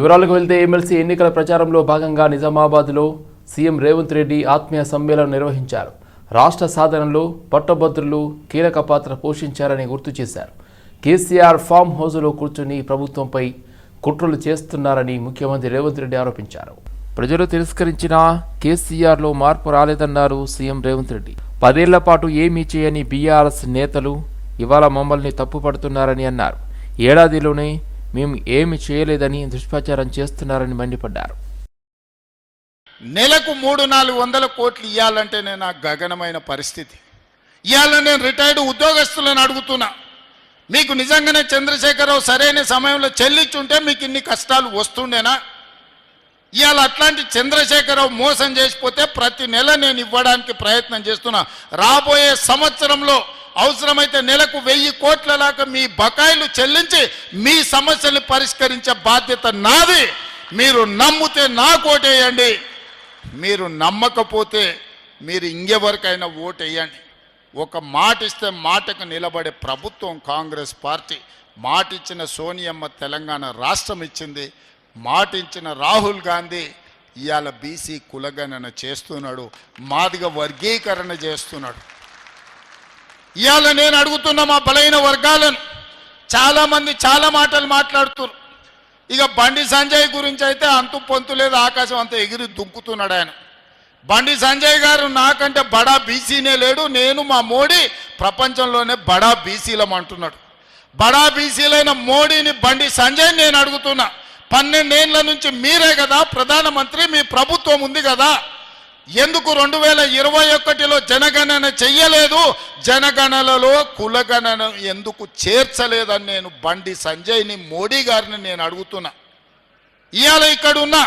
వివరాలకు వెళ్తే ఎమ్మెల్సీ ఎన్నికల ప్రచారంలో భాగంగా నిజామాబాద్లో సీఎం రేవంత్ రెడ్డి ఆత్మీయ సమ్మేళనం నిర్వహించారు. రాష్ట్ర సాధనలో పట్టభద్రులు కీలక పాత్ర పోషించారని గుర్తు చేశారు. కేసీఆర్ ఫామ్ హౌస్లో కూర్చుని ప్రభుత్వంపై కుట్రలు చేస్తున్నారని ముఖ్యమంత్రి రేవంత్ రెడ్డి ఆరోపించారు. ప్రజలు తిరస్కరించిన కేసీఆర్లో మార్పు రాలేదన్నారు సీఎం రేవంత్ రెడ్డి. 10 ఏళ్ల పాటు ఏమీ చేయని బీఆర్ఎస్ నేతలు ఇవాళ మమ్మల్ని తప్పుపడుతున్నారని అన్నారు. ఏడాదిలోనే మేము ఏమి చేయలేదని దుష్ప్రచారం చేస్తున్నారని మండిపడ్డారు. నెలకు 300-400 కోట్లు ఇవ్వాలంటేనే నాకు గగనమైన పరిస్థితి. ఇవాళ నేను రిటైర్డ్ ఉద్యోగస్తులను అడుగుతున్నా, మీకు నిజంగానే చంద్రశేఖరరావు సరైన సమయంలో చెల్లించుంటే మీకు ఇన్ని కష్టాలు వస్తుండేనా? ఇవాళ అట్లాంటి చంద్రశేఖరరావు మోసం చేసిపోతే ప్రతి నెల నేను ఇవ్వడానికి ప్రయత్నం చేస్తున్నా. రాబోయే సంవత్సరంలో అవసరమైతే నెలకు 1000 కోట్ల దాకా మీ బకాయిలు చెల్లించి మీ సమస్యలు పరిష్కరించే బాధ్యత నాది. మీరు నమ్మితే నాకు ఓటేయండి, మీరు నమ్మకపోతే మీరు ఇంకెవరికైనా ఓటేయండి. ఒక మాట ఇస్తే మాటకు నిలబడే ప్రభుత్వం కాంగ్రెస్ పార్టీ. మాట ఇచ్చిన సోనియమ్మ తెలంగాణ రాష్ట్రం ఇచ్చింది, మాట ఇచ్చిన రాహుల్ గాంధీ ఇవాళ బీసీ కులగణన చేస్తున్నాడు, మాదిగ వర్గీకరణ చేస్తున్నాడు. ఇవాళ నేను అడుగుతున్న మా బలైన వర్గాలను, చాలామంది చాలా మాటలు మాట్లాడుతున్నారు. ఇక బండి సంజయ్ గురించి అయితే అంతు పొంతు లేదు, ఆకాశం అంతా ఎగిరి దుంకుతున్నాడు ఆయన. బండి సంజయ్ గారు నాకంటే బడా బీసీనే లేడు, నేను మా మోడీ ప్రపంచంలోనే బడా బీసీలం అంటున్నాడు. బడా బీసీలైన మోడీని బండి సంజయ్ నేను అడుగుతున్నా, 12 ఏళ్ల నుంచి మీరే కదా ప్రధానమంత్రి, మీ ప్రభుత్వం ఉంది కదా, ఎందుకు 2021లో జనగణన చెయ్యలేదు? జనగణనలో కులగణన ఎందుకు చేర్చలేదని నేను బండి సంజయ్ని, మోడీ గారిని నేను అడుగుతున్నా. ఇవాళ ఇక్కడ ఉన్న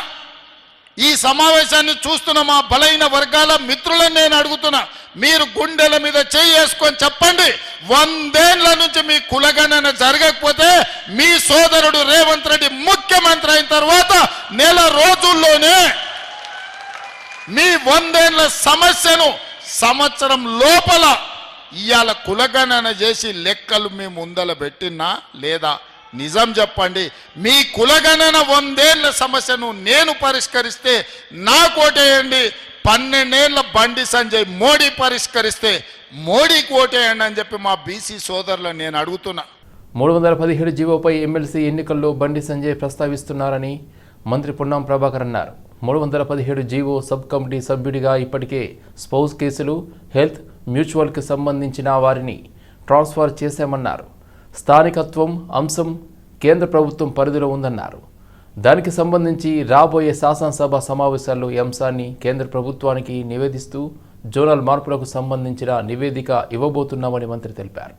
ఈ సమావేశాన్ని చూస్తున్న మా బలైన వర్గాల మిత్రులను నేను అడుగుతున్నా, మీరు గుండెల మీద చేసుకొని చెప్పండి, 100 ఏళ్ల నుంచి మీ కులగణన జరగకపోతే మీ సోదరుడు రేవంత్ రెడ్డి ముఖ్యమంత్రి అయిన తర్వాత నెల రోజుల్లోనే మీ 100 ఏళ్ల సమస్యను సంవత్సరం లోపల ఇవాళ కులగణన చేసి లెక్కలు మీ ముందల పెట్టినా లేదా? నిజం చెప్పండి, మీ కులగణన 100 ఏళ్ల సమస్యను నేను పరిష్కరిస్తే నాకు ఓటేయండి, 12 ఏళ్ల బండి సంజయ్ మోడీ పరిష్కరిస్తే మోడీకి ఓటేయండి అని చెప్పి మా బీసీ సోదరులను నేను అడుగుతున్నా. 317 జీవోపై ఎమ్మెల్సీ ఎన్నికల్లో బండి సంజయ్ ప్రస్తావిస్తున్నారని మంత్రి పొన్నం ప్రభాకర్ అన్నారు. 317 జీవో సబ్ కమిటీ సభ్యుడిగా ఇప్పటికే స్పౌస్ కేసులు, హెల్త్, మ్యూచువల్కి సంబంధించిన వారిని ట్రాన్స్ఫర్ చేశామన్నారు. స్థానికత్వం అంశం కేంద్ర ప్రభుత్వం పరిధిలో ఉందన్నారు. దానికి సంబంధించి రాబోయే శాసనసభ సమావేశాల్లో ఈ అంశాన్ని కేంద్ర ప్రభుత్వానికి నివేదిస్తూ జోనల్ మార్పులకు సంబంధించిన నివేదిక ఇవ్వబోతున్నామని మంత్రి తెలిపారు.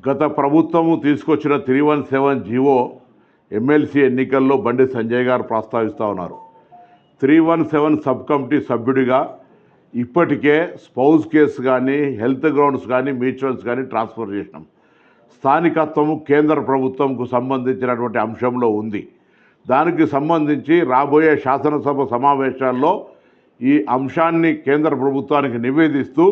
గత ప్రభుత్వము తీసుకొచ్చిన 317 జీవో ఎమ్మెల్సీ ఎన్నికల్లో బండి సంజయ్ గారు ప్రస్తావిస్తూ ఉన్నారు. 317 సబ్ కమిటీ సభ్యుడిగా ఇప్పటికే స్పౌస్ కేసు కానీ, హెల్త్ గ్రౌండ్స్ కానీ, మ్యూచువల్స్ కానీ ట్రాన్స్ఫర్ చేసినాం. స్థానికత్వము కేంద్ర ప్రభుత్వంకు సంబంధించినటువంటి అంశంలో ఉంది. దానికి సంబంధించి రాబోయే శాసనసభ సమావేశాల్లో ఈ అంశాన్ని కేంద్ర ప్రభుత్వానికి నివేదిస్తూ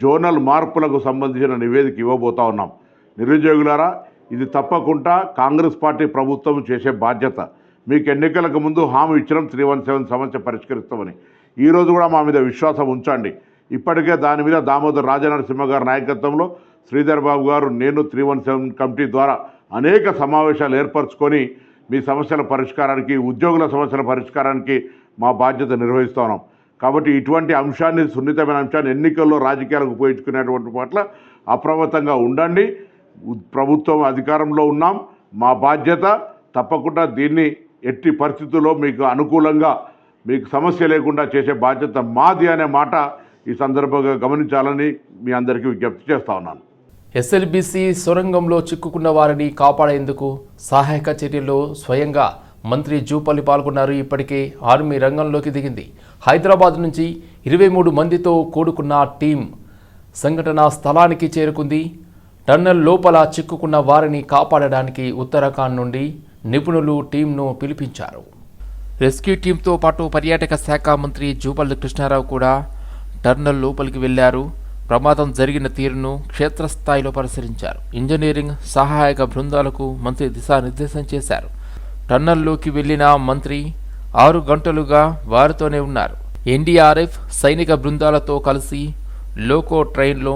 జోనల్ మార్పులకు సంబంధించిన నివేదిక ఇవ్వబోతా ఉన్నాం. నిరుద్యోగులారా, ఇది తప్పకుండా కాంగ్రెస్ పార్టీ ప్రభుత్వం చేసే బాధ్యత. మీకు ఎన్నికలకు ముందు హామీ ఇచ్చినాం 317 సమస్య పరిష్కరిస్తామని. ఈరోజు కూడా మా మీద విశ్వాసం ఉంచండి. ఇప్పటికే దాని మీద దామోదర్ రాజనరసింహ గారి నాయకత్వంలో శ్రీధర్ బాబు గారు, నేను 317 కమిటీ ద్వారా అనేక సమావేశాలు ఏర్పరచుకొని మీ సమస్యల పరిష్కారానికి, ఉద్యోగుల సమస్యల పరిష్కారానికి మా బాధ్యత నిర్వహిస్తూ ఉన్నాం. కాబట్టి ఇటువంటి అంశాన్ని, సున్నితమైన అంశాన్ని ఎన్నికల్లో రాజకీయాలకు ఉపయోగించుకునేటువంటి పట్ల అప్రమత్తంగా ఉండండి. ప్రభుత్వం అధికారంలో ఉన్నాం, మా బాధ్యత తప్పకుండా దీన్ని ఎట్టి పరిస్థితుల్లో మీకు అనుకూలంగా, మీకు సమస్య లేకుండా చేసే బాధ్యత మాది అనే మాట ఈ సందర్భంగా గమనించాలని మీ అందరికీ విజ్ఞప్తి చేస్తా ఉన్నాను. ఎస్ఎల్బీసీ సొరంగంలో చిక్కుకున్న వారిని కాపాడేందుకు సహాయక చర్యల్లో స్వయంగా మంత్రి జూపల్లి పాల్గొన్నారు. ఇప్పటికే ఆర్మీ రంగంలోకి దిగింది. హైదరాబాద్ నుంచి 23 మందితో కూడుకున్న టీం సంఘటనా స్థలానికి చేరుకుంది. టన్నెల్ లోపల చిక్కుకున్న వారిని కాపాడడానికి ఉత్తరాఖండ్ నుండి నిపుణులు టీంను పిలిపించారు. రెస్క్యూ టీంతో పాటు పర్యాటక శాఖ మంత్రి జూపల్లి కృష్ణారావు కూడా టన్నెల్ లోపలికి వెళ్లారు. ప్రమాదం జరిగిన తీరును క్షేత్రస్థాయిలో పరిశీలించారు. ఇంజనీరింగ్ సహాయక బృందాలకు మంత్రి దిశానిర్దేశం చేశారు. టన్నల్లోకి వెళ్లిన మంత్రి 6 గంటలుగా వారితోనే ఉన్నారు. ఎన్డీఆర్ఎఫ్ సైనిక బృందాలతో కలిసి లోకో ట్రైన్లో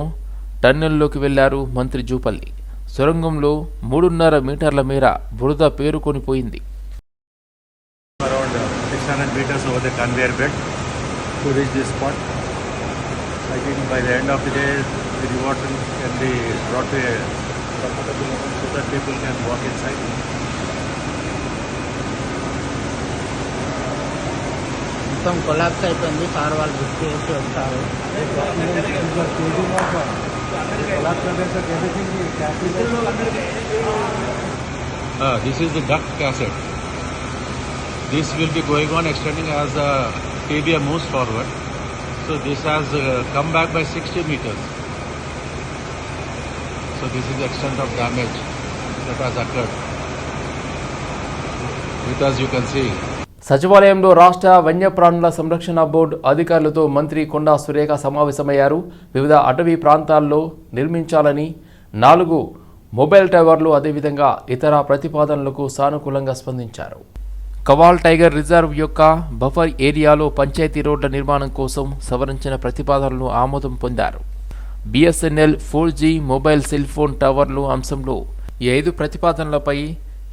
టన్నెల్లోకి వెళ్లారు మంత్రి జూపల్లి. సొరంగంలో 3.5 మీటర్ల మేర బురద పేరుకొనిపోయింది. Around 600 meters over the conveyor belt to reach this spot. I think by the end of the day, the water can be brought to a comfortable level so that people can walk inside. మొత్తం collapse అయిపోయింది. Sir వాళ్ళు book చేసి వస్తారు. This is the duct cassette. This will be going on extending as the TBM moves forward. So this has come back by 60 meters. So this is the extent of damage that has occurred. With us you can see. సచివాలయంలో రాష్ట్ర వన్యప్రాణుల సంరక్షణ board అధికారులతో మంత్రి కొండా సురేఖ సమావేశమయ్యారు. వివిధ అటవీ ప్రాంతాల్లో నిర్మించాలని 4 మొబైల్ టవర్లు అదేవిధంగా ఇతర ప్రతిపాదనలకు సానుకూలంగా స్పందించారు. కవాల్ టైగర్ రిజర్వ్ యొక్క బఫర్ ఏరియాలో పంచాయతీ రోడ్ల నిర్మాణం కోసం సవరించిన ప్రతిపాదనలను ఆమోదం పొందారు. BSNL 4G mobile cell phone టవర్లు అంశంలో ఈ 5 ప్రతిపాదనలపై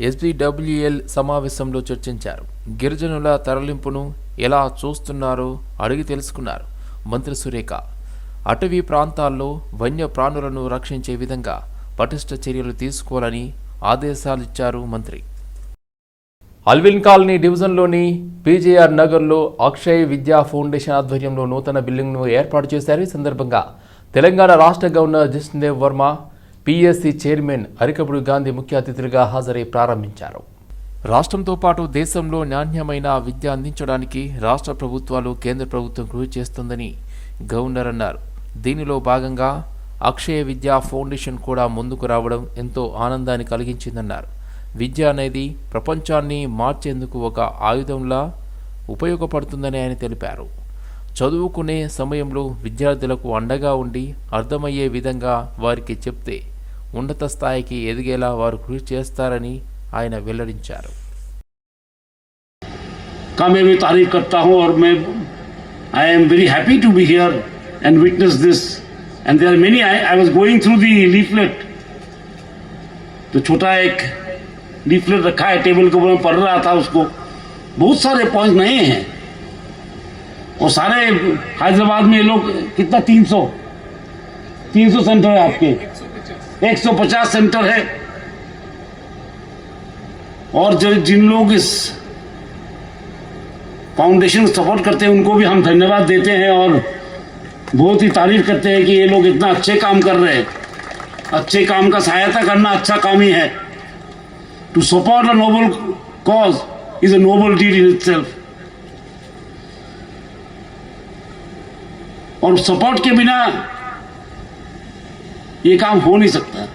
ఎస్బిడబ్ల్యూఎల్ సమావేశంలో చర్చించారు. గిరిజనుల తరలింపును ఎలా చూస్తున్నారో అడిగి తెలుసుకున్నారు మంత్రి సురేఖ. అటవీ ప్రాంతాల్లో వన్య ప్రాణులను రక్షించే విధంగా పటిష్ట చర్యలు తీసుకోవాలని ఆదేశాలిచ్చారు మంత్రి. అల్విన్ కాలనీ డివిజన్లోని పీజేఆర్ నగర్లో అక్షయ్ విద్యా ఫౌండేషన్ ఆధ్వర్యంలో నూతన బిల్డింగ్ను ఏర్పాటు చేశారు. ఈ సందర్భంగా తెలంగాణ రాష్ట్ర governor Jishnudev Varma, PSC chairman Arikapudi Gandhi ముఖ్య అతిథులుగా హాజరై ప్రారంభించారు. రాష్ట్రంతో పాటు దేశంలో నాణ్యమైన విద్య అందించడానికి రాష్ట్ర ప్రభుత్వాలు, కేంద్ర ప్రభుత్వం కృషి చేస్తుందని గవర్నర్ అన్నారు. దీనిలో భాగంగా అక్షయ విద్యా ఫౌండేషన్ కూడా ముందుకు రావడం ఎంతో ఆనందాన్ని కలిగించిందన్నారు. విద్య అనేది ప్రపంచాన్ని మార్చేందుకు ఒక ఆయుధంలా ఉపయోగపడుతుందని ఆయన తెలిపారు. చదువుకునే సమయంలో విద్యార్థులకు అండగా ఉండి అర్థమయ్యే విధంగా వారికి చెప్తే ఉన్నత స్థాయికి ఎదిగేలా వారు కృషి చేస్తారని ఆయన వెల్లడించారు. का मैं भी तारीफ करता हूँ और मैं I am very happy to be here and witness this and there are many I was going through the leaflet. तो छोटा एक लीफलेट रखा है टेबल के ऊपर, मैं पढ़ रहा था उसको. बहुत सारे पॉइंट नए हैं और सारे हैदराबाद में ये लोग कितना 300 सेंटर है आपके, 150 सेंटर है. और जो जिन लोग इस फाउंडेशन सपोर्ट करते हैं उनको भी हम धन्यवाद देते हैं और बहुत ही तारीफ करते हैं कि ये लोग इतना अच्छे काम कर रहे हैं. अच्छे काम का सहायता करना अच्छा काम ही है. To support a noble cause is a noble deed in itself. और सपोर्ट के बिना ये काम हो नहीं सकता.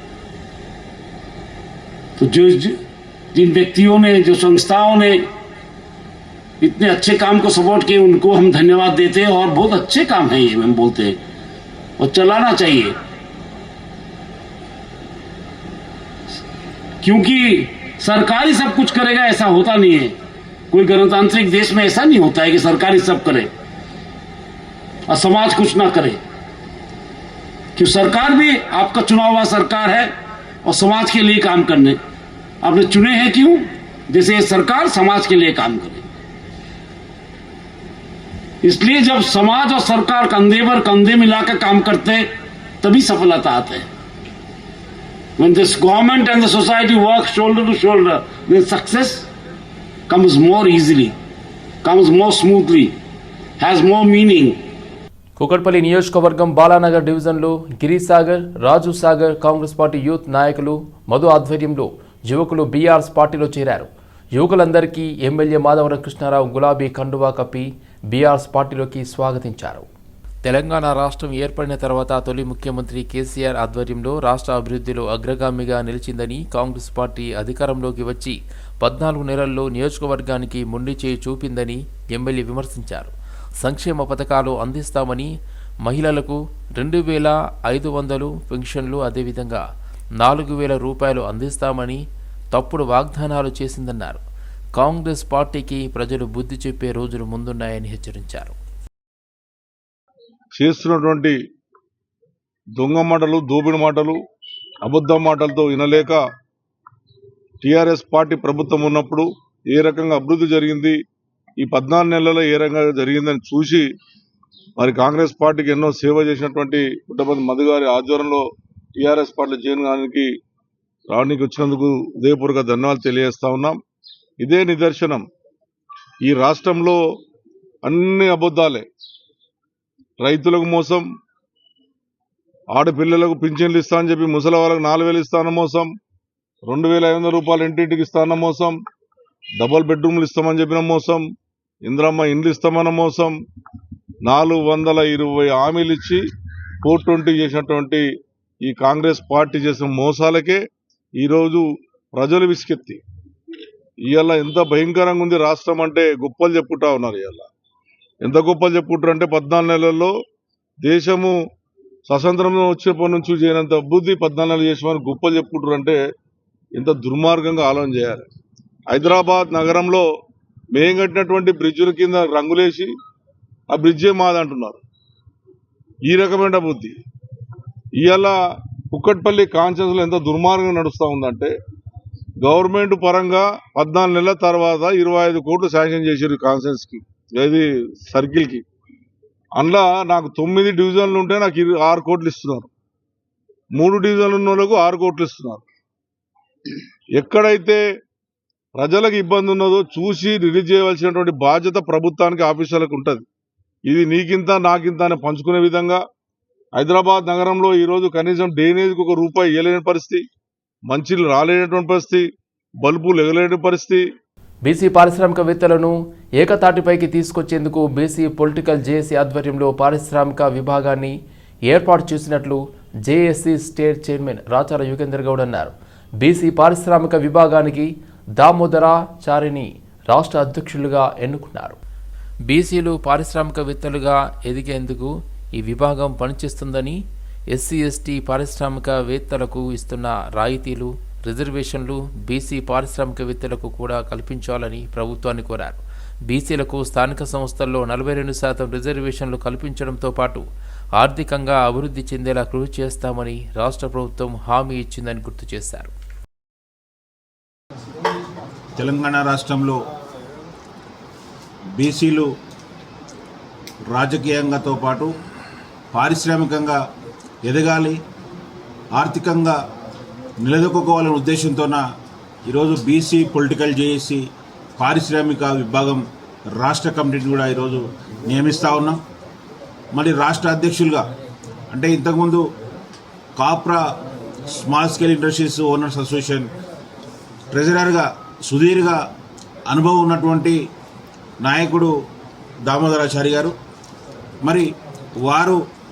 तो जिन व्यक्तियों ने, जो संस्थाओं ने इतने अच्छे काम को सपोर्ट किए उनको हम धन्यवाद देते हैं. और बहुत अच्छे काम है ये, हम बोलते हैं, और चलाना चाहिए. क्योंकि सरकार ही सब कुछ करेगा ऐसा होता नहीं है. कोई गणतांत्रिक देश में ऐसा नहीं होता है कि सरकार ही सब करे और समाज कुछ ना करे. क्यों सरकार भी आपका चुना हुआ सरकार है और समाज के लिए काम करने आपने चुने हैं. क्यों? जैसे सरकार समाज के लिए काम करे. इसलिए जब समाज और सरकार कंधे पर कंधे मिलाकर काम करते तभी सफलता आते हैं. When this government and the society work shoulder to shoulder, then success comes more easily, comes more smoothly, has more meaning. Kukatpally నియోజకవర్గం బాలానగర్ డివిజన్లో గిరిసాగర్, రాజు సాగర్ కాంగ్రెస్ పార్టీ యూత్ నాయకులు మధు ఆధ్వర్యంలో యువకులు బీఆర్ఎస్ పార్టీలో చేరారు. యువకులందరికీ ఎమ్మెల్యే మాధవరం కృష్ణారావు గులాబీ కండువా కప్పి బీఆర్ఎస్ పార్టీలోకి స్వాగతించారు. తెలంగాణ రాష్ట్రం ఏర్పడిన తర్వాత తొలి ముఖ్యమంత్రి కేసీఆర్ ఆధ్వర్యంలో రాష్ట్ర అభివృద్ధిలో అగ్రగామిగా నిలిచిందని, కాంగ్రెస్ పార్టీ అధికారంలోకి వచ్చి 14 నెలల్లో నియోజకవర్గానికి మొండి చేయి చూపిందని ఎమ్మెల్యే విమర్శించారు. సంక్షేమ పథకాలు అందిస్తామని, మహిళలకు 2,500 పెన్షన్లు, అదేవిధంగా 4,000 రూపాయలు అందిస్తామని తప్పుడు వాగ్దానాలు చేసిందన్నారు. కాంగ్రెస్ పార్టీకి ప్రజలు బుద్ధి చెప్పే రోజులు ముందున్నాయని హెచ్చరించారు. చేస్తున్నటువంటి దొంగ మాటలు, దోపిడి మాటలు, అబద్ధ మాటలతో వినలేక టీఆర్ఎస్ పార్టీ ప్రభుత్వం ఉన్నప్పుడు ఏ రకంగా అభివృద్ధి జరిగింది, ఈ 14 నెలల్లో ఏ రకంగా జరిగిందని చూసి మరి కాంగ్రెస్ పార్టీకి ఎన్నో సేవ చేసినటువంటి పుట్టపర్తి మధు గారి ఆధ్వర్యంలో టీఆర్ఎస్ పార్టీ చేయడానికి రావడానికి వచ్చినందుకు హృదయపూర్వక ధన్యవాదాలు తెలియజేస్తా ఉన్నాం. ఇదే నిదర్శనం. ఈ రాష్ట్రంలో అన్ని అబద్ధాలే. రైతులకు మోసం, ఆడపిల్లలకు పింఛన్లు ఇస్తానని చెప్పి ముసలి వాళ్ళకు 4,000 ఇస్తానన్న మోసం, 2,500 రూపాయలు ఇంటింటికి ఇస్తానన్న మోసం, డబుల్ బెడ్రూమ్లు ఇస్తామని చెప్పిన మోసం, ఇందిరమ్మ ఇండ్లు ఇస్తామన్న మోసం, 420 హామీలు ఇచ్చి 420 చేసినటువంటి ఈ కాంగ్రెస్ పార్టీ చేసిన మోసాలకే ఈరోజు ప్రజలు విసికెత్తి ఇవాళ ఎంత భయంకరంగా ఉంది రాష్ట్రం అంటే గొప్పలు చెప్పుకుంటా ఉన్నారు. ఇవాళ ఎంత గొప్పలు చెప్పుకుంటారు అంటే 14 నెలల్లో దేశము స్వతంత్రం వచ్చేప్పటి నుంచి చేయనంత అభివృద్ధి 14 నెలలు చేసామని గొప్పలు చెప్పుకుంటారు అంటే ఎంత దుర్మార్గంగా ఆలోచన చేయాలి. హైదరాబాద్ నగరంలో మేం కట్టినటువంటి బ్రిడ్జుల కింద రంగులేసి ఆ బ్రిడ్జే మాదంటున్నారు. ఈ రకమైన బుద్ధి ఇవాళ కుక్కట్పల్లి కాన్స్టిట్యూన్సీలో ఎంత దుర్మార్గంగా నడుస్తూ ఉందంటే గవర్నమెంట్ పరంగా 14 నెలల తర్వాత 25 కోట్లు శాంక్షన్ చేశారు కాన్స్టిట్యూన్సీకి, ఏది సర్కిల్కి. అందులో నాకు 9 డివిజన్లు ఉంటే నాకు 6 కోట్లు ఇస్తున్నారు, 3 డివిజన్లు ఉన్న వాళ్ళకు 6 కోట్లు ఇస్తున్నారు. ఎక్కడైతే ప్రజలకు ఇబ్బంది ఉన్నదో చూసి రిలీజ్ చేయవలసినటువంటి బాధ్యత ప్రభుత్వానికి, ఆఫీసర్లకు ఉంటుంది. ఇది నీకింత నాకింత అని పంచుకునే విధంగా హైదరాబాద్ నగరంలో ఈరోజు కనీసం డ్రైనేజ్కి ₹1 ఇవ్వలేని పరిస్థితి, మంచిలు రాలేనటువంటి పరిస్థితి, బల్బులు ఎగలేని పరిస్థితి. బీసీ పారిశ్రామికవేత్తలను ఏకతాటిపైకి తీసుకొచ్చేందుకు బీసీ పొలిటికల్ జేఏసీ ఆధ్వర్యంలో పారిశ్రామిక విభాగాన్ని ఏర్పాటు చేసినట్లు JAC state chairman Rachara Yugender Goud అన్నారు. బీసీ పారిశ్రామిక విభాగానికి దామోదరాచారిని రాష్ట్ర అధ్యక్షులుగా ఎన్నుకున్నారు. బీసీలు పారిశ్రామికవేత్తలుగా ఎదిగేందుకు ఈ విభాగం పనిచేస్తుందని, ఎస్సీ ఎస్టీ పారిశ్రామికవేత్తలకు ఇస్తున్న రాయితీలు, రిజర్వేషన్లు బీసీ పారిశ్రామికవేత్తలకు కూడా కల్పించాలని ప్రభుత్వాన్ని కోరారు. బీసీలకు స్థానిక సంస్థల్లో 42% రిజర్వేషన్లు కల్పించడంతో పాటు ఆర్థికంగా అభివృద్ధి చెందేలా కృషి చేస్తామని రాష్ట్ర ప్రభుత్వం హామీ ఇచ్చిందని గుర్తు చేశారు. తెలంగాణ రాష్ట్రంలో బీసీలు రాజకీయంగాతో పాటు పారిశ్రామికంగా ఎదగాలి, ఆర్థికంగా నిలదొక్కుకోవాలనే ఉద్దేశంతోన ఈరోజు బీసీ పొలిటికల్ జేఏసీ పారిశ్రామిక విభాగం రాష్ట్ర కమిటీని కూడా ఈరోజు నియమిస్తూ ఉన్నాం. మరి రాష్ట్ర అధ్యక్షులుగా అంటే ఇంతకుముందు Kapra small scale industries owners association ట్రెజరర్గా సుదీర్ఘ అనుభవం ఉన్నటువంటి నాయకుడు దామోదరాచారి గారు, మరి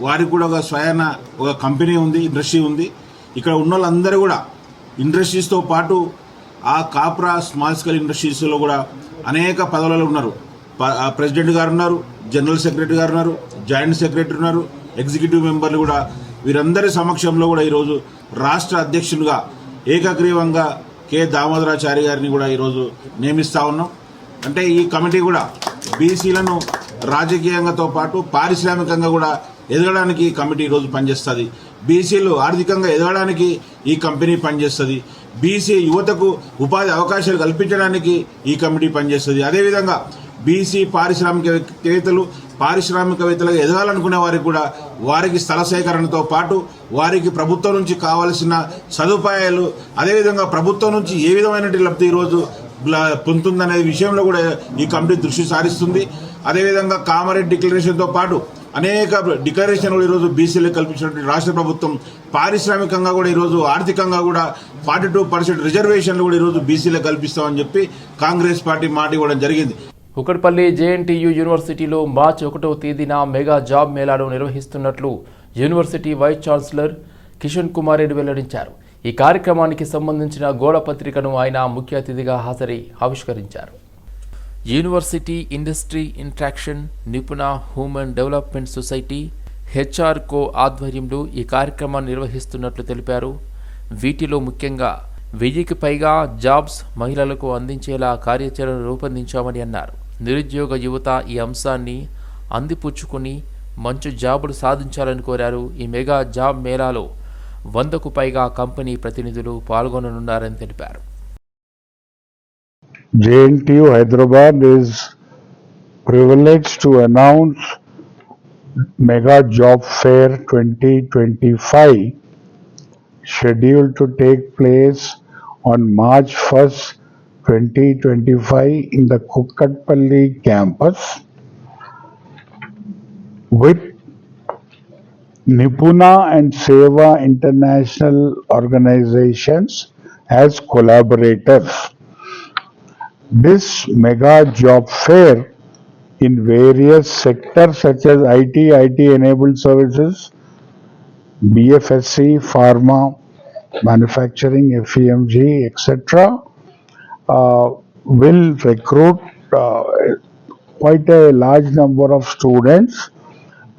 వారికి కూడా ఒక స్వయాన ఒక కంపెనీ ఉంది, ఇండస్ట్రీ ఉంది. ఇక్కడ ఉన్న వాళ్ళందరూ కూడా ఇండస్ట్రీస్తో పాటు ఆ కాప్రా స్మాల్ స్కేల్ ఇండస్ట్రీస్లో కూడా అనేక పదవులలో ఉన్నారు. ప్రెసిడెంట్ గారు ఉన్నారు, జనరల్ సెక్రటరీ గారు ఉన్నారు, జాయింట్ సెక్రటరీ ఉన్నారు, ఎగ్జిక్యూటివ్ మెంబర్లు కూడా. వీరందరి సమక్షంలో కూడా ఈరోజు రాష్ట్ర అధ్యక్షులుగా ఏకగ్రీవంగా కె దామోదరాచారి గారిని కూడా ఈరోజు నియమిస్తూ ఉన్నాం. అంటే ఈ కమిటీ కూడా బీసీలను రాజకీయంగాతో పాటు పారిశ్రామికంగా కూడా ఎదగడానికి ఈ కమిటీ ఈరోజు పనిచేస్తుంది. బీసీలు ఆర్థికంగా ఎదగడానికి ఈ కంపెనీ పనిచేస్తుంది. బీసీ యువతకు ఉపాధి అవకాశాలు కల్పించడానికి ఈ కమిటీ పనిచేస్తుంది. అదేవిధంగా బీసీ పారిశ్రామికవేత్తలుగా ఎదగాలనుకునే వారికి కూడా వారికి స్థల సేకరణతో పాటు వారికి ప్రభుత్వం నుంచి కావాల్సిన సదుపాయాలు, అదేవిధంగా ప్రభుత్వం నుంచి ఏ విధమైన లబ్ధి ఈరోజు పొందుతుందనే విషయంలో కూడా ఈ కమిటీ దృష్టి సారిస్తుంది. అదేవిధంగా కామారెడ్డి డిక్లరేషన్తో పాటు అనేక డిక్లరేషన్లు ఈరోజు బీసీలకు కల్పించినటువంటి రాష్ట్ర ప్రభుత్వం పారిశ్రామికంగా కూడా ఈరోజు ఆర్థికంగా కూడా 42% రిజర్వేషన్లు కూడా ఈరోజు బీసీలకు కల్పిస్తామని చెప్పి కాంగ్రెస్ పార్టీ మాట ఇవ్వడం జరిగింది. కుకట్పల్లి జేఎన్టీయూ యూనివర్సిటీలో మార్చి 1వ తేదీన మెగా జాబ్ మేళాను నిర్వహిస్తున్నట్లు university vice chancellor Kishan Kumar Reddy వెల్లడించారు. ఈ కార్యక్రమానికి సంబంధించిన గోడ పత్రికను ఆయన ముఖ్య అతిథిగా హాజరై ఆవిష్కరించారు. University industry interaction, Nipuna human development society, హెచ్ఆర్కో ఆధ్వర్యంలో ఈ కార్యక్రమాన్ని నిర్వహిస్తున్నట్లు తెలిపారు. వీటిలో ముఖ్యంగా 1000కి పైగా జాబ్స్ మహిళలకు అందించేలా కార్యాచరణ రూపొందించామని అన్నారు. నిరుద్యోగ యువత ఈ అంశాన్ని అందిపుచ్చుకుని మంచి జాబులు సాధించాలని కోరారు. ఈ మెగా జాబ్ మేళాలో 100కు పైగా కంపెనీ ప్రతినిధులు పాల్గొననున్నారని తెలిపారు. JNTU Hyderabad is privileged to announce Mega Job Fair 2025 scheduled to take place on March 1st, 2025 in the Kukatpalli campus with Nipuna and Seva international organizations as collaborators. This mega job fair in various sectors such as IT enabled services, BFSC, pharma, manufacturing, FEMG, etc. Will recruit quite a large number of students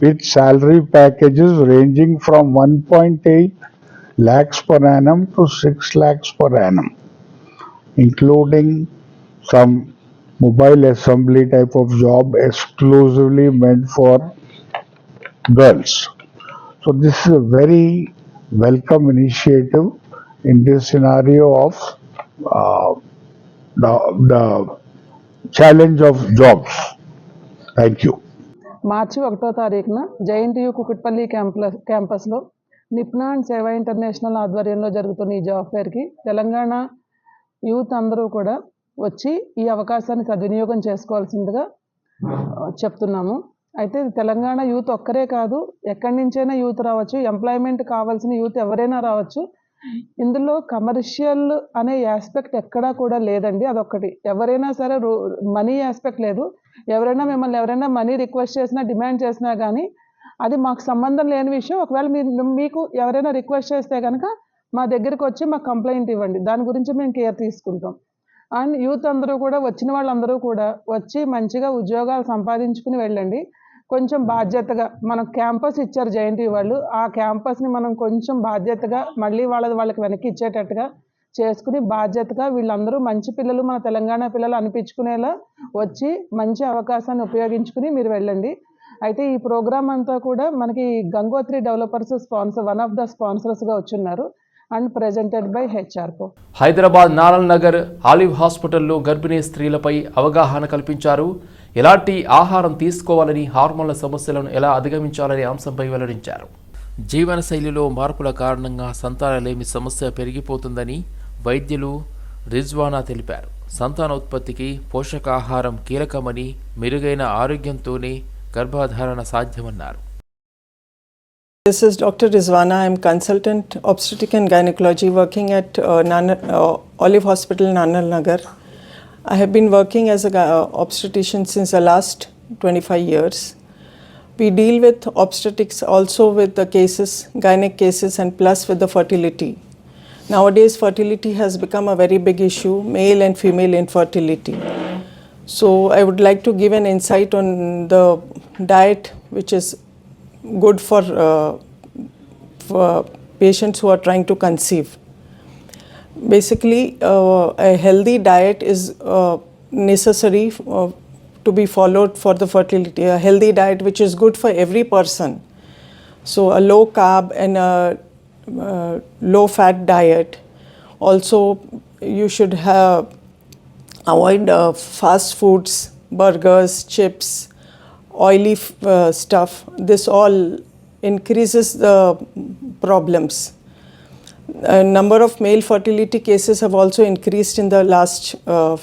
with salary packages ranging from 1.8 lakhs per annum to 6 lakhs per annum, including some mobile assembly type of job exclusively meant for girls. So this is a very welcome initiative in this scenario of the challenge of jobs. Thank you. మార్చి 1వ తారీఖున JNTU Kukatpally క్యాంపస్లో నిప్నా and సేవా international ఆధ్వర్యంలో జరుగుతున్న ఈ job ఫేర్కి Telangana youth అందరూ కూడా వచ్చి ఈ అవకాశాన్ని సద్వినియోగం చేసుకోవాల్సిందిగా చెప్తున్నాము. అయితే తెలంగాణ యూత్ ఒక్కరే కాదు, ఎక్కడి నుంచైనా యూత్ రావచ్చు, ఎంప్లాయ్మెంట్ కావాల్సిన యూత్ ఎవరైనా రావచ్చు. ఇందులో కమర్షియల్ అనే ఆస్పెక్ట్ ఎక్కడా కూడా లేదండి. అదొక్కటి. ఎవరైనా సరే మనీ ఆస్పెక్ట్ లేదు. మిమ్మల్ని ఎవరైనా మనీ రిక్వెస్ట్ చేసినా, డిమాండ్ చేసినా కానీ అది మాకు సంబంధం లేని విషయం. ఒకవేళ మీకు ఎవరైనా రిక్వెస్ట్ చేస్తే కనుక మా దగ్గరికి వచ్చి మాకు కంప్లైంట్ ఇవ్వండి, దాని గురించి మేము కేర్ తీసుకుంటాం. అండ్ యూత్ అందరూ కూడా, వచ్చిన వాళ్ళందరూ కూడా వచ్చి మంచిగా ఉద్యోగాలు సంపాదించుకుని వెళ్ళండి. కొంచెం బాధ్యతగా, మనకు క్యాంపస్ ఇచ్చారు JNTU వాళ్ళు, ఆ క్యాంపస్ని మనం కొంచెం బాధ్యతగా మళ్ళీ వాళ్ళకి వెనక్కి ఇచ్చేటట్టుగా చేసుకుని బాధ్యతగా వీళ్ళందరూ మంచి పిల్లలు, మన తెలంగాణ పిల్లలు అనిపించుకునేలా వచ్చి మంచి అవకాశాన్ని ఉపయోగించుకుని మీరు వెళ్ళండి. అయితే ఈ ప్రోగ్రామ్ అంతా కూడా మనకి Gangotri developers sponsor, one of the స్పాన్సర్స్గా వచ్చున్నారు అండ్ ప్రెజెంటెడ్ బై హెచ్ఆర్కో. హైదరాబాద్ నారాయణ నగర్ ఆలివ్ హాస్పిటల్లో గర్భిణీ స్త్రీలపై అవగాహన కల్పించారు. ఎలాంటి ఆహారం తీసుకోవాలని, హార్మోన్ల సమస్యలను ఎలా అధిగమించాలనే అంశంపై వెల్లడించారు. జీవనశైలిలో మార్పుల కారణంగా సంతానలేమి సమస్య పెరిగిపోతుందని వైద్యులు రిజ్వానా తెలిపారు. సంతానోత్పత్తికి పోషకాహారం కీలకమని, మెరుగైన ఆరోగ్యంతోనే గర్భధారణ సాధ్యమన్నారు. This is Dr. Rizwana. I am consultant obstetric and gynecology working at Olive Hospital, Nanal Nagar. I have been working as an obstetrician since the last 25 years. We deal with obstetrics also with the cases, gynec cases, and plus with the fertility. Nowadays, fertility has become a very big issue, male and female infertility. So I would like to give an insight on the diet which is good for patients who are trying to conceive. Basically, a healthy diet is necessary to be followed for the fertility. A healthy diet which is good for every person. So a low carb and a low fat diet. Also, you should avoid fast foods, burgers, chips, oily stuff. This all increases the problems. A number of male fertility cases have also increased in the last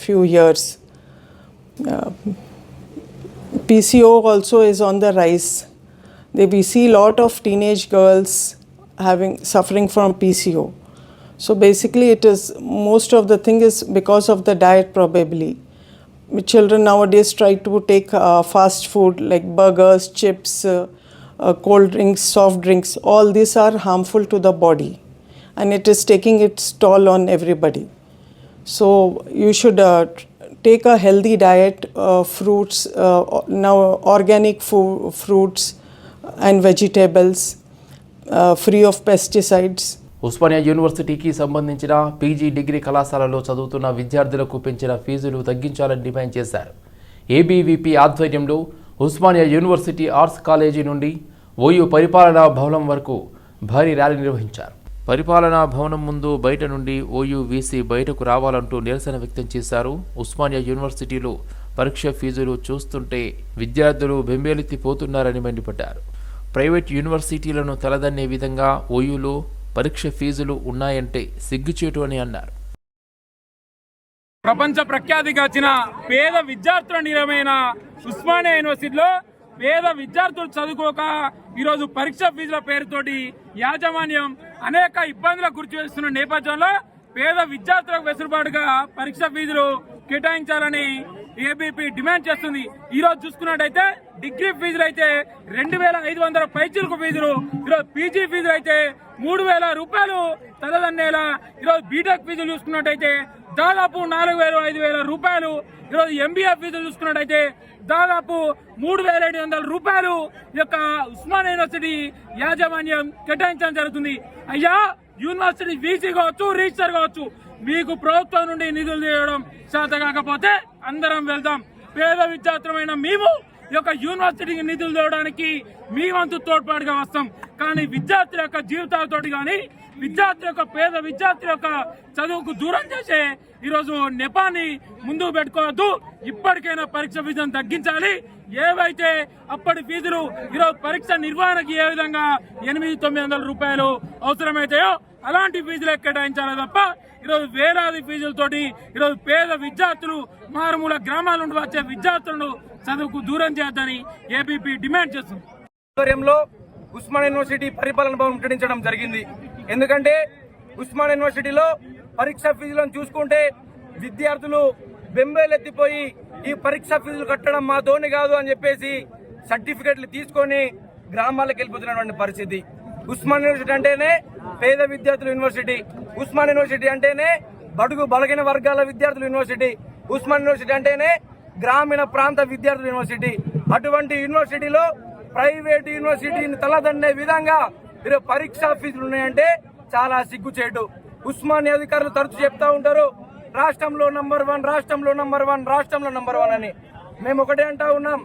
few years. PCO also is on the rise. We see a lot of teenage girls suffering from PCO. So basically it is, most of the thing is because of the diet probably. Children nowadays try to take fast food like burgers, chips, cold drinks, soft drinks. All these are harmful to the body and it is taking its toll on everybody. So you should take a healthy diet, fruits, now organic fruits and vegetables, free of pesticides. Osmania యూనివర్సిటీకి సంబంధించిన PG degree కళాశాలలో చదువుతున్న విద్యార్థులకు పెంచిన ఫీజులు తగ్గించాలని demand చేశారు. ABVP ఆధ్వర్యంలో ఉస్మానియా యూనివర్సిటీ ఆర్ట్స్ కాలేజీ నుండి ఓయూ పరిపాలనా భవనం వరకు భారీ ర్యాలీ నిర్వహించారు. పరిపాలనా భవనం ముందు బయట నుండి ఓయూ వీసీ బయటకు రావాలంటూ నిరసన వ్యక్తం చేశారు. ఉస్మానియా యూనివర్సిటీలో పరీక్ష ఫీజులు చూస్తుంటే విద్యార్థులు బెంబేలెత్తిపోతున్నారని మండిపడ్డారు. ప్రైవేట్ యూనివర్సిటీలను తలదన్నే విధంగా ఓయూలో పరీక్ష ఫీజులు ఉన్నాయంటే సిగ్గుచేటు అని అన్నారు. ప్రపంచ ప్రఖ్యాతిగాచిన పేద విద్యార్థుల నిలమైన ఉస్మానియా యూనివర్సిటీలో పేద విద్యార్థులు చదువుకోక ఈరోజు పరీక్ష ఫీజుల పేరుతోటి యాజమాన్యం అనేక ఇబ్బందులకు గురి చేస్తున్న నేపథ్యంలో పేద విద్యార్థులకు వెసులుబాటుగా పరీక్ష ఫీజులు కేటాయించాలని ఏబీపీ డిమాండ్ చేస్తుంది. ఈ రోజు చూసుకున్నట్టయితే డిగ్రీ ఫీజులు అయితే 2,500 పైచిలకు ఫీజులు, ఈరోజు పీజీ ఫీజులు అయితే 3,000 రూపాయలు తలదన్నేలా. ఈరోజు బీటెక్ ఫీజులు చూసుకున్నట్టయితే దాదాపు 4,000-5,000 రూపాయలు. ఈరోజు ఎంబీఏ ఫీజులు చూసుకున్నట్టయితే దాదాపు 3,700 రూపాయలు యొక్క ఉస్మానియా యూనివర్సిటీ యాజమాన్యం కేటాయించడం జరుగుతుంది. అయ్యా, యూనివర్సిటీ వీసీ కావచ్చు, రిజిస్టర్ కావచ్చు, మీకు ప్రభుత్వం నుండి నిధులు తీయడం చేత కాకపోతే అందరం వెళ్దాం. పేద విద్యార్థులమైన మేము ఈ యొక్క యూనివర్సిటీకి నిధులు తేవడానికి మీ వంతు తోడ్పాటుగా వస్తాం. కానీ విద్యార్థుల యొక్క జీవితాలతోటి కానీ పేద విద్యార్థుల యొక్క చదువుకు దూరం చేసే ఈరోజు నెపాన్ని ముందుకు పెట్టుకోవద్దు. ఇప్పటికైనా పరీక్ష ఫీజులను తగ్గించాలి. ఏవైతే అప్పటి ఫీజులు ఈరోజు పరీక్ష నిర్వహణకి ఏ విధంగా 800-900 రూపాయలు అవసరమైతాయో అలాంటి ఫీజులు కేటాయించాలి తప్ప ఈరోజు వేలాది ఫీజులతోటి ఈరోజు పేద విద్యార్థులు, మారుమూల గ్రామాల నుండి వచ్చే విద్యార్థులను చదువుకు దూరం చేద్దని ఏబీపీ డిమాండ్ చేస్తుంది. ఆధ్వర్యంలో ఉస్మానియా యూనివర్సిటీ పరిపాలన భవనం ముట్టడించడం జరిగింది. ఎందుకంటే ఉస్మానియా యూనివర్సిటీలో పరీక్ష ఫీజులను చూసుకుంటే విద్యార్థులు బెంబేలెత్తిపోయి ఈ పరీక్ష ఫీజులు కట్టడం మా ధోని కాదు అని చెప్పేసి సర్టిఫికెట్లు తీసుకొని గ్రామాలకు వెళ్ళిపోతున్నటువంటి పరిస్థితి. ఉస్మానియా యూనివర్సిటీ అంటేనే పేద విద్యార్థుల యూనివర్సిటీ. ఉస్మానియా యూనివర్సిటీ అంటేనే బడుగు బలహీన వర్గాల విద్యార్థుల యూనివర్సిటీ. ఉస్మానియా యూనివర్సిటీ అంటేనే గ్రామీణ ప్రాంత విద్యార్థుల యూనివర్సిటీ. అటువంటి యూనివర్సిటీలో ప్రైవేట్ యూనివర్సిటీని తలదన్నే విధంగా మీరు పరీక్షా ఫీజులు ఉన్నాయంటే చాలా సిగ్గుచేటు. ఉస్మానియా అధికారులు తరచు చెప్తా ఉంటారు, రాష్ట్రంలో నంబర్ 1, రాష్ట్రంలో నంబర్ 1, రాష్ట్రంలో నంబర్ 1 అని. మేము ఒకటే అంటా ఉన్నాం,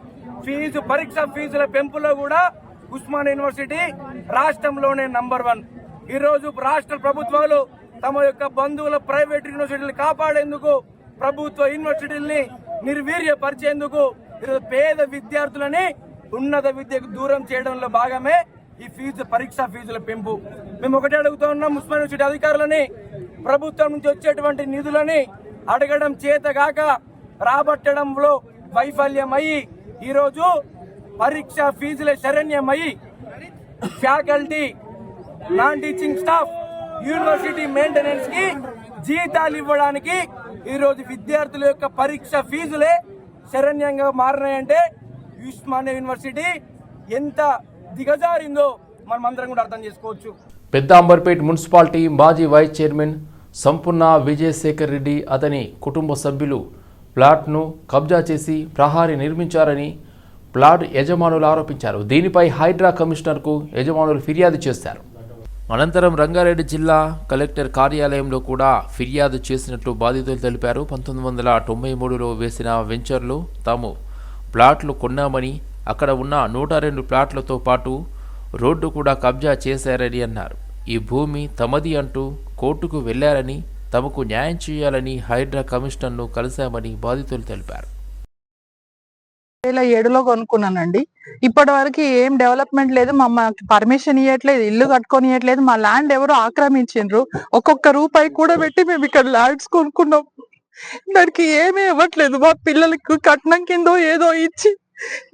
పరీక్ష ఫీజుల పెంపులో కూడా ఉస్మానియా యూనివర్సిటీ రాష్ట్రంలోనే నంబర్ 1. ఈ రోజు రాష్ట్ర ప్రభుత్వాలు తమ యొక్క బంధువుల ప్రైవేట్ యూనివర్సిటీలు కాపాడేందుకు, ప్రభుత్వ యూనివర్సిటీల్ని నిర్వీర్యపరిచేందుకు ఈరోజు పేద విద్యార్థులని ఉన్నత విద్యకు దూరం చేయడంలో భాగమే ఈ పరీక్షా ఫీజుల పెంపు. మేము ఒకటే అడుగుతూ ఉన్నాం, ఉస్మానియా యూనివర్సిటీ అధికారులని, ప్రభుత్వం నుంచి వచ్చేటువంటి నిధులని అడగడం చేతగాక రాబట్టడంలో వైఫల్యమయ్యి ఈరోజు పరీక్షా ఫీజుల శరణ్యమయ్యి faculty, non teaching staff, university maintenance కి జీతాలు ఇవ్వడానికి ఈరోజు విద్యార్థుల యొక్క పరీక్ష ఫీజులే శరణ్యంగా మారినాయంటే ఉస్మానియా యూనివర్సిటీ ఎంత దిగజారిందో మనం అందరం కూడా అర్థం చేసుకోవచ్చు. పెద్ద అంబర్పేట్ మున్సిపాలిటీ మాజీ వైస్ చైర్మన్ సంపూర్ణ విజయశేఖర్ రెడ్డి అతని కుటుంబ సభ్యులు ప్లాట్ను కబ్జా చేసి ప్రహారీ నిర్మించారని ప్లాట్ యజమానులు ఆరోపించారు. దీనిపై హైడ్రా కమిషనర్కు యజమానులు ఫిర్యాదు చేశారు. అనంతరం రంగారెడ్డి జిల్లా కలెక్టర్ కార్యాలయంలో కూడా ఫిర్యాదు చేసినట్లు బాధితులు తెలిపారు. 1993లో వేసిన వెంచర్లో తాము ప్లాట్లు కొన్నామని, అక్కడ ఉన్న 102 ప్లాట్లతో పాటు రోడ్డు కూడా కబ్జా చేశారని అన్నారు. ఈ భూమి తమది అంటూ కోర్టుకు వెళ్లారని, తమకు న్యాయం చేయాలని హైడ్రా కమిషనర్ను కలిశామని బాధితులు తెలిపారు. 2007లో కొనుక్కున్నానండి. ఇప్పటి వరకు ఏం డెవలప్మెంట్ లేదు. మాకు పర్మిషన్ ఇవ్వట్లేదు, ఇల్లు కట్టుకొనియట్లేదు. మా ల్యాండ్ ఎవరో ఆక్రమించిండ్రు. ఒక్కొక్క రూపాయి కూడా పెట్టి మేము ఇక్కడ ల్యాండ్స్ కొనుక్కున్నాం. దానికి ఏమీ ఇవ్వట్లేదు. మా పిల్లలకి కట్నం కిందో ఏదో ఇచ్చి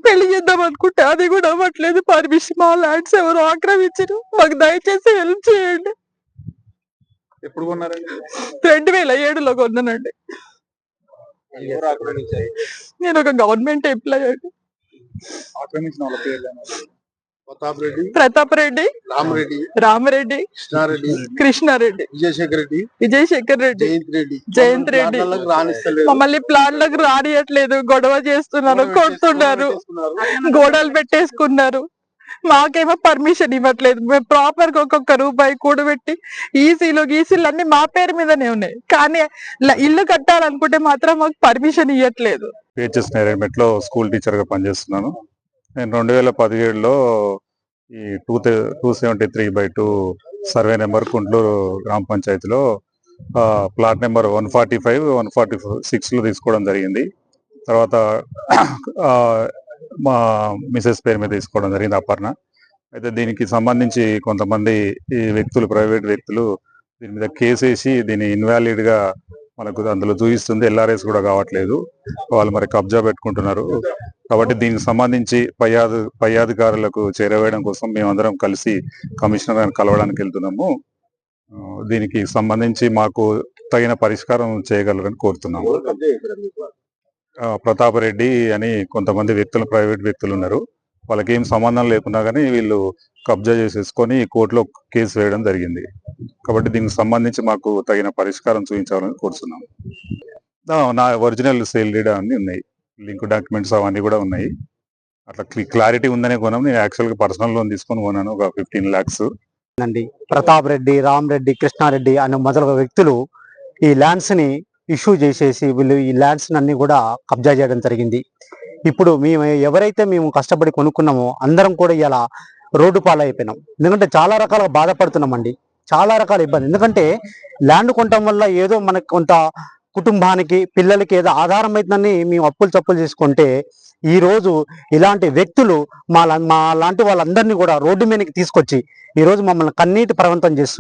పెళ్లి చేద్దాం అనుకుంటే అది కూడా అవ్వట్లేదు. పర్మిషన్, మా ల్యాండ్స్ ఎవరో ఆక్రమించారు. మాకు దయచేసి హెల్ప్ చేయండి. ఎప్పుడు కొన్నారండి? 2007లో కొన్నానండి. నేను ఒక గవర్నమెంట్ ఎంప్లాయ్ అండి. ప్రతాప్ రెడ్డి, రామరెడ్డి, కృష్ణారెడ్డి, విజయశేఖర్ రెడ్డి, జయంత్ రెడ్డి మమ్మల్ని ప్లాన్లకు రానియట్లేదు. గొడవ చేస్తున్నారు, కొడుతున్నారు, గోడలు పెట్టేసుకున్నారు. మాకేమో పర్మిషన్ ఇవ్వట్లేదు. మేము ప్రాపర్ గా ఒక్కొక్క రూపాయి కూడబెట్టి ఈసీలు అన్ని మా పేరు మీదనే ఉన్నాయి, కానీ ఇల్లు కట్టాలనుకుంటే మాత్రం మాకు పర్మిషన్ ఇవ్వట్లేదు. పిహెచ్ఎస్ నేరేడ్మెట్లో స్కూల్ టీచర్గా పనిచేస్తున్నాను. నేను 2017లో ఈ 273/2 సర్వే నెంబర్ కుంట్లూరు గ్రామ పంచాయతీలో ప్లాట్ నెంబర్ 145, 146లో తీసుకోవడం జరిగింది. తర్వాత మా మిసెస్ పేరు మీద తీసుకోవడం జరిగింది, అపర్ణ. అయితే దీనికి సంబంధించి కొంతమంది ఈ వ్యక్తులు, ప్రైవేట్ వ్యక్తులు దీని మీద కేసు వేసి దీన్ని ఇన్వాలిడ్గా మనకు అందులో చూపిస్తుంది. ఎల్ఆర్ఎస్ కూడా కావట్లేదు, వాళ్ళు మరి కబ్జా పెట్టుకుంటున్నారు. కాబట్టి దీనికి సంబంధించి పై అధికారులకు చేరవేయడం కోసం మేమందరం కలిసి కమిషనర్ గారిని కలవడానికి వెళ్తున్నాము. దీనికి సంబంధించి మాకు తగిన పరిష్కారం చేయగలరని కోరుతున్నాము. ప్రతాప్ రెడ్డి అని కొంతమంది వ్యక్తులు, ప్రైవేట్ వ్యక్తులు ఉన్నారు. వాళ్ళకి ఏం సంబంధం లేకున్నా కానీ వీళ్ళు కబ్జా చేసేసుకొని కోర్టులో కేసు వేయడం జరిగింది. కాబట్టి దీనికి సంబంధించి మాకు తగిన పరిష్కారం చూపించాలని కోరుతున్నాము. నా ఒరిజినల్ సేల్ డీడ్ అన్ని ఉన్నాయి, లింక్ డాక్యుమెంట్స్ అవన్నీ కూడా ఉన్నాయి. అట్లా క్లారిటీ ఉందనే కొన్నాం. నేను యాక్చువల్గా పర్సనల్ లోన్ తీసుకొని కొన్నాను, ఒక 15 lakhs. ప్రతాప్ రెడ్డి, రామ్ రెడ్డి, కృష్ణారెడ్డి అనే మొదలగు వ్యక్తులు ఈ ల్యాండ్స్ ని ఇష్యూ చేసేసి వీళ్ళు ఈ ల్యాండ్స్ అన్ని కూడా కబ్జా చేయడం జరిగింది. ఇప్పుడు ఎవరైతే మేము కష్టపడి కొనుక్కున్నామో అందరం కూడా ఇలా రోడ్డు పాలైపోయినాం. ఎందుకంటే చాలా రకాలుగా బాధపడుతున్నామండి, చాలా రకాల ఇబ్బంది. ఎందుకంటే ల్యాండ్ కొనటం వల్ల ఏదో మనకు కొంత కుటుంబానికి, పిల్లలకి ఏదో ఆధారం అవుతుందని మేము అప్పులు చప్పులు చేసుకుంటే ఈ రోజు ఇలాంటి వ్యక్తులు మా లాంటి వాళ్ళందరినీ కూడా రోడ్డు మీదకి తీసుకొచ్చి ఈ రోజు మమ్మల్ని కన్నీటి పర్వంతం చేస్తున్నారు.